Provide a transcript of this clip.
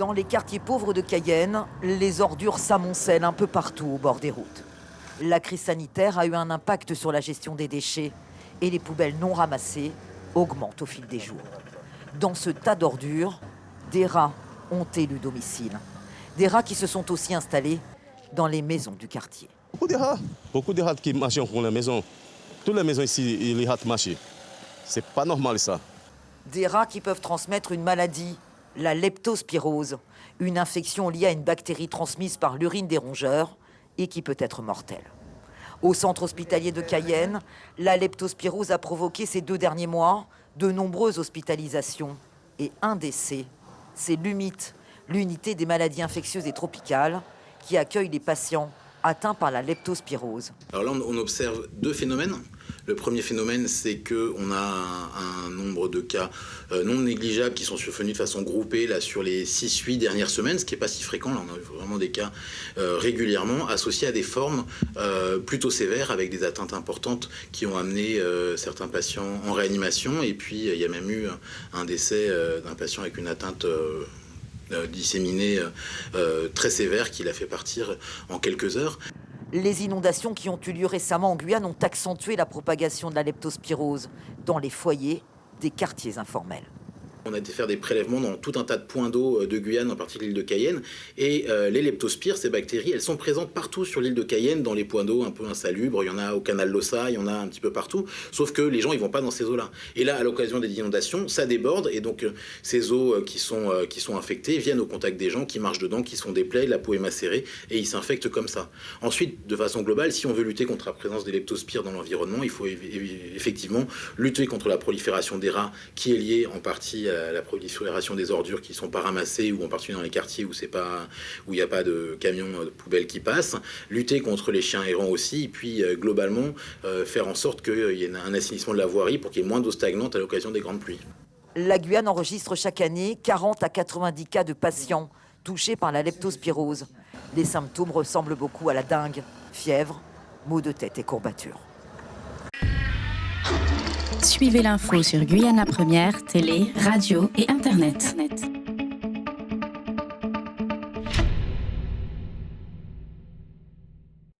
Dans les quartiers pauvres de Cayenne, les ordures s'amoncellent un peu partout au bord des routes. La crise sanitaire a eu un impact sur la gestion des déchets et les poubelles non ramassées augmentent au fil des jours. Dans ce tas d'ordures, des rats ont élu domicile. Des rats qui se sont aussi installés dans les maisons du quartier. Beaucoup de rats qui marchent pour la maison. Toutes les maisons ici, les rats marchent. C'est pas normal ça. Des rats qui peuvent transmettre une maladie, la leptospirose, une infection liée à une bactérie transmise par l'urine des rongeurs et qui peut être mortelle. Au centre hospitalier de Cayenne, la leptospirose a provoqué ces 2 derniers mois de nombreuses hospitalisations et un décès. C'est l'UMIT, l'unité des maladies infectieuses et tropicales, qui accueille les patients atteints par la leptospirose. Alors là, on observe 2 phénomènes. Le premier phénomène, c'est qu'on a un nombre de cas non négligeables qui sont survenus de façon groupée là, sur les 6-8 dernières semaines, ce qui n'est pas si fréquent. Là, on a vraiment des cas régulièrement associés à des formes plutôt sévères avec des atteintes importantes qui ont amené certains patients en réanimation. Et puis, il y a même eu un décès d'un patient avec une atteinte disséminée très sévère qui l'a fait partir en quelques heures. Les inondations qui ont eu lieu récemment en Guyane ont accentué la propagation de la leptospirose dans les foyers des quartiers informels. On a été faire des prélèvements dans tout un tas de points d'eau de Guyane, en particulier l'île de Cayenne. Et les leptospires, ces bactéries, elles sont présentes partout sur l'île de Cayenne, dans les points d'eau un peu insalubres. Il y en a au canal Lossa, il y en a un petit peu partout. Sauf que les gens, ils vont pas dans ces eaux-là. Et là, à l'occasion des inondations, ça déborde. Et donc, ces eaux qui sont infectées viennent au contact des gens qui marchent dedans, qui sont des plaies, la peau est macérée, et ils s'infectent comme ça. Ensuite, de façon globale, si on veut lutter contre la présence des leptospires dans l'environnement, il faut effectivement lutter contre la prolifération des rats, qui est liée en partie à la prolifération des ordures qui ne sont pas ramassées ou en particulier dans les quartiers où il n'y a pas de camions de poubelles qui passent, lutter contre les chiens errants aussi, et puis globalement faire en sorte qu'il y ait un assainissement de la voirie pour qu'il y ait moins d'eau stagnante à l'occasion des grandes pluies. La Guyane enregistre chaque année 40 à 90 cas de patients touchés par la leptospirose. Les symptômes ressemblent beaucoup à la dengue, fièvre, maux de tête et courbatures. Suivez l'info sur Guyana Première, télé, radio et internet.